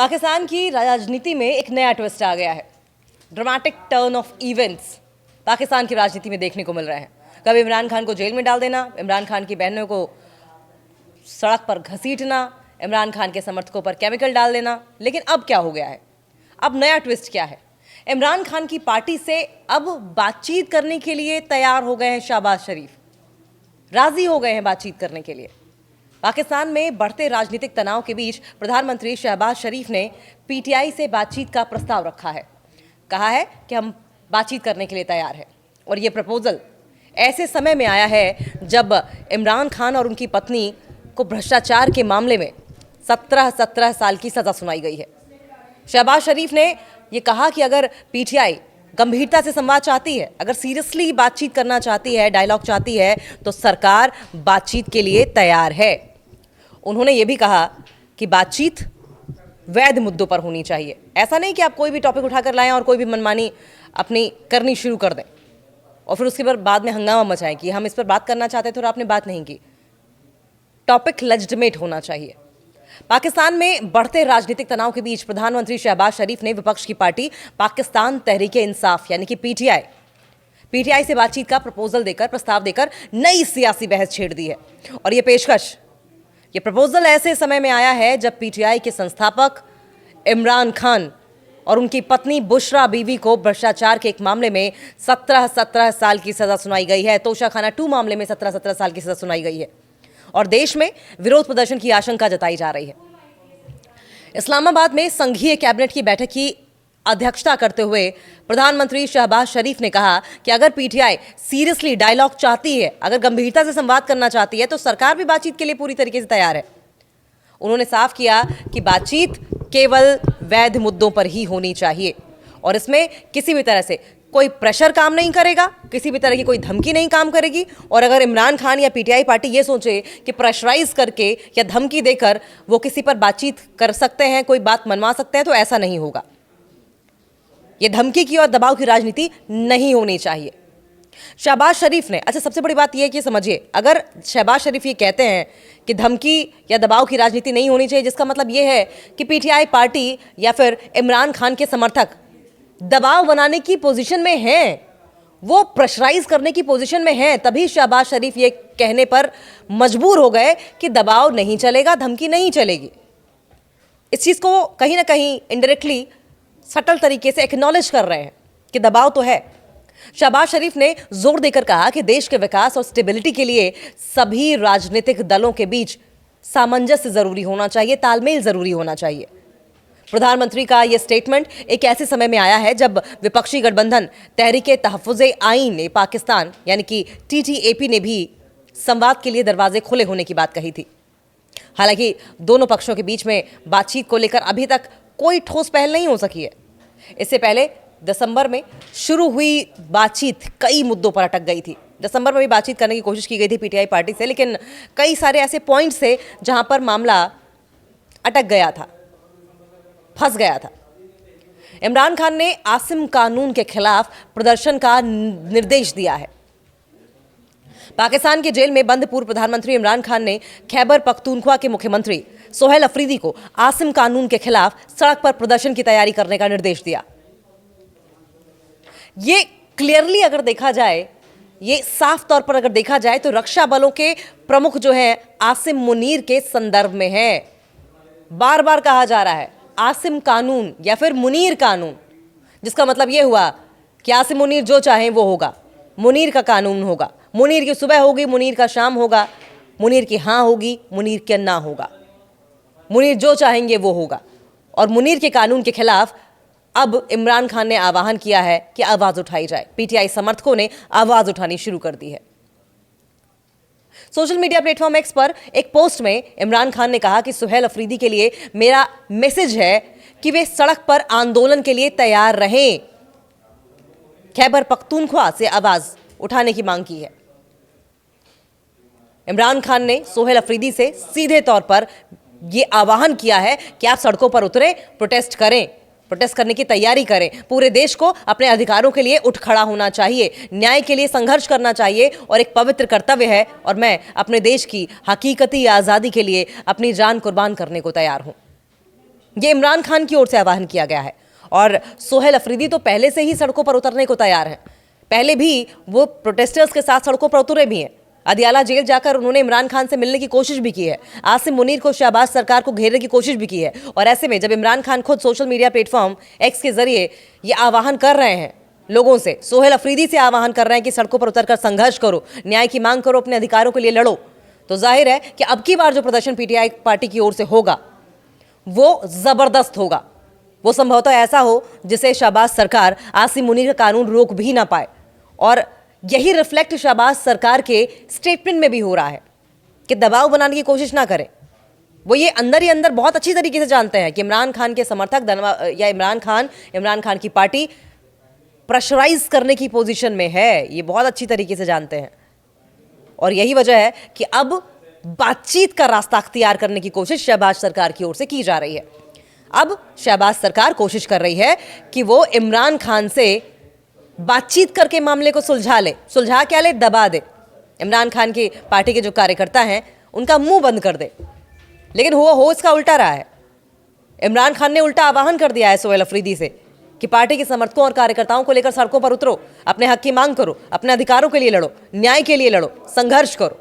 पाकिस्तान की राजनीति में एक नया ट्विस्ट आ गया है। Dramatic turn off events Pakistan की राजनीति में देखने को मिल रहे हैं। कभी इमरान खान को जेल में डाल देना, इमरान खान की बहनों को सड़क पर घसीटना, इमरान खान के समर्थकों पर केमिकल डाल देना। लेकिन अब क्या हो गया है? अब नया ट्विस्ट क्या है? इमरान खान की पार्टी से अब बातचीत करने के लिए तैयार हो गए हैं शहबाज शरीफ, राजी हो गए हैं बातचीत करने के लिए। पाकिस्तान में बढ़ते राजनीतिक तनाव के बीच प्रधानमंत्री शहबाज शरीफ ने पीटीआई से बातचीत का प्रस्ताव रखा है। कहा है कि हम बातचीत करने के लिए तैयार हैं। और ये प्रपोजल ऐसे समय में आया है जब इमरान खान और उनकी पत्नी को भ्रष्टाचार के मामले में 17 साल की सजा सुनाई गई है। शहबाज शरीफ ने ये कहा कि अगर पीटीआई गंभीरता से संवाद चाहती है, अगर सीरियसली बातचीत करना चाहती है, डायलॉग चाहती है, तो सरकार बातचीत के लिए तैयार है। उन्होंने ये भी कहा कि बातचीत वैध मुद्दों पर होनी चाहिए। ऐसा नहीं कि आप कोई भी टॉपिक उठाकर लाएं और कोई भी मनमानी अपनी करनी शुरू कर दें और फिर उसके बाद में हंगामा मचाएं कि हम इस पर बात करना चाहते थे और आपने बात नहीं की। टॉपिक लेजिटिमेट होना चाहिए। पाकिस्तान में बढ़ते राजनीतिक तनाव के बीच प्रधानमंत्री शहबाज शरीफ ने विपक्ष की पार्टी पाकिस्तान तहरीक-ए-इंसाफ यानी कि पीटीआई से बातचीत का प्रस्ताव देकर नई सियासी बहस छेड़ दी है। और ये प्रपोजल ऐसे समय में आया है जब पीटीआई के संस्थापक इमरान खान और उनकी पत्नी बुशरा बीवी को भ्रष्टाचार के एक मामले में 17 साल की सजा सुनाई गई है। तोशाखाना 2 मामले में 17 साल की सजा सुनाई गई है और देश में विरोध प्रदर्शन की आशंका जताई जा रही है। इस्लामाबाद में संघीय कैबिनेट की बैठक की अध्यक्षता करते हुए प्रधानमंत्री शहबाज शरीफ ने कहा कि अगर पीटीआई सीरियसली डायलॉग चाहती है, अगर गंभीरता से संवाद करना चाहती है, तो सरकार भी बातचीत के लिए पूरी तरीके से तैयार है। उन्होंने साफ किया कि बातचीत केवल वैध मुद्दों पर ही होनी चाहिए और इसमें किसी भी तरह से कोई प्रेशर काम नहीं करेगा, किसी भी तरह की कोई धमकी नहीं काम करेगी। और अगर इमरान खान या पीटीआई पार्टी ये सोचे कि प्रेशराइज करके या धमकी देकर वो किसी पर बातचीत कर सकते हैं, कोई बात मनवा सकते हैं, तो ऐसा नहीं होगा। ये धमकी की और दबाव की राजनीति नहीं होनी चाहिए। शहबाज शरीफ ने, अच्छा सबसे बड़ी बात यह है कि समझिए, अगर शहबाज शरीफ ये कहते हैं कि धमकी या दबाव की राजनीति नहीं होनी चाहिए, जिसका मतलब यह है कि पीटीआई पार्टी या फिर इमरान खान के समर्थक दबाव बनाने की पोजीशन में हैं, वो प्रेशराइज करने की पोजीशन में हैं। तभी शहबाज शरीफ ये कहने पर मजबूर हो गए कि दबाव नहीं चलेगा, धमकी नहीं चलेगी। इस चीज़ को कहीं ना कहीं इनडायरेक्टली सटल तरीके से एक्नॉलेज कर रहे हैं कि दबाव तो है। शहबाज शरीफ ने जोर देकर कहा कि देश के विकास और स्टेबिलिटी के लिए सभी राजनीतिक दलों के बीच सामंजस्य जरूरी होना चाहिए, तालमेल जरूरी होना चाहिए। प्रधानमंत्री का यह स्टेटमेंट एक ऐसे समय में आया है जब विपक्षी गठबंधन तहरीक-ए-तहफ़्फ़ुज़-ए-आइन पाकिस्तान यानी कि टीटीएपी ने भी संवाद के लिए दरवाजे खुले होने की बात कही थी। हालांकि दोनों पक्षों के बीच में बातचीत को लेकर अभी तक कोई ठोस पहल नहीं हो सकी है। इससे पहले दिसंबर में शुरू हुई बातचीत कई मुद्दों पर अटक गई थी। दिसंबर में भी बातचीत करने की कोशिश की गई थी पीटीआई पार्टी से, लेकिन कई सारे ऐसे पॉइंट्स थे जहां पर मामला अटक गया था, फंस गया था। इमरान खान ने आसिम कानून के खिलाफ प्रदर्शन का निर्देश दिया है। पाकिस्तान के जेल में बंद पूर्व प्रधानमंत्री इमरान खान ने खैबर पख्तूनख्वा के मुख्यमंत्री सोहेल अफरीदी को आसिम कानून के खिलाफ सड़क पर प्रदर्शन की तैयारी करने का निर्देश दिया। ये क्लियरली अगर देखा जाए, ये साफ तौर पर अगर देखा जाए तो रक्षा बलों के प्रमुख जो है आसिम मुनीर के संदर्भ में है। बार बार कहा जा रहा है आसिम कानून या फिर मुनीर कानून, जिसका मतलब यह हुआ कि आसिम मुनीर जो चाहे वो होगा, मुनीर का कानून होगा। मुनीर की सुबह होगी, मुनीर का शाम होगा, मुनीर की हाँ होगी, मुनीर के ना होगा। मुनीर जो चाहेंगे वो होगा। और मुनीर के कानून के खिलाफ अब इमरान खान ने आह्वान किया है कि आवाज उठाई जाए। पीटीआई समर्थकों ने आवाज उठानी शुरू कर दी है। सोशल मीडिया प्लेटफॉर्म एक्स पर एक पोस्ट में इमरान खान ने कहा कि सोहेल अफरीदी के लिए मेरा मैसेज है कि वे सड़क पर आंदोलन के लिए तैयार रहें। खैबर पख्तूनख्वा से आवाज उठाने की मांग की है। इमरान खान ने सोहेल अफरीदी से सीधे तौर पर यह आह्वान किया है कि आप सड़कों पर उतरें, प्रोटेस्ट करें, प्रोटेस्ट करने की तैयारी करें। पूरे देश को अपने अधिकारों के लिए उठ खड़ा होना चाहिए, न्याय के लिए संघर्ष करना चाहिए और एक पवित्र कर्तव्य है। और मैं अपने देश की हकीकती आज़ादी के लिए अपनी जान कुर्बान करने को तैयार हूं। ये इमरान खान की ओर से आह्वान किया गया है। और सोहेल अफरीदी तो पहले से ही सड़कों पर उतरने को तैयार है। पहले भी वो प्रोटेस्टर्स के साथ सड़कों पर उतरे भी हैं। अदियाला जेल जाकर उन्होंने इमरान खान से मिलने की कोशिश भी की है। आसिम मुनीर को, शहबाज सरकार को घेरने की कोशिश भी की है। और ऐसे में जब इमरान खान खुद सोशल मीडिया प्लेटफॉर्म एक्स के जरिए ये आह्वान कर रहे हैं लोगों से, सोहेल अफरीदी से आह्वान कर रहे हैं कि सड़कों पर उतरकर संघर्ष करो, न्याय की मांग करो, अपने अधिकारों के लिए लड़ो, तो जाहिर है कि अब की बार जो प्रदर्शन पीटीआई पार्टी की ओर से होगा वो जबरदस्त होगा। वो संभवतः ऐसा हो जिसे शहबाज सरकार, आसिम मुनीर का कानून रोक भी ना पाए। और यही रिफ्लेक्ट शहबाज सरकार के स्टेटमेंट में भी हो रहा है कि दबाव बनाने की कोशिश ना करें। वो ये अंदर ही अंदर बहुत अच्छी तरीके से जानते हैं कि इमरान खान के समर्थक या इमरान खान की पार्टी प्रेशराइज करने की पोजीशन में है। ये बहुत अच्छी तरीके से जानते हैं। और यही वजह है कि अब बातचीत का रास्ता अख्तियार करने की कोशिश शहबाज सरकार की ओर से की जा रही है। अब शहबाज सरकार कोशिश कर रही है कि वो इमरान खान से बातचीत करके मामले को सुलझा ले। सुलझा क्या ले? दबा दे। इमरान खान की पार्टी के जो कार्यकर्ता हैं उनका मुंह बंद कर दे। लेकिन हुआ हो इसका उल्टा रहा है। इमरान खान ने उल्टा आह्वान कर दिया है सोहेल अफरीदी से कि पार्टी के समर्थकों और कार्यकर्ताओं को लेकर सड़कों पर उतरो, अपने हक की मांग करो, अपने अधिकारों के लिए लड़ो, न्याय के लिए लड़ो, संघर्ष करो।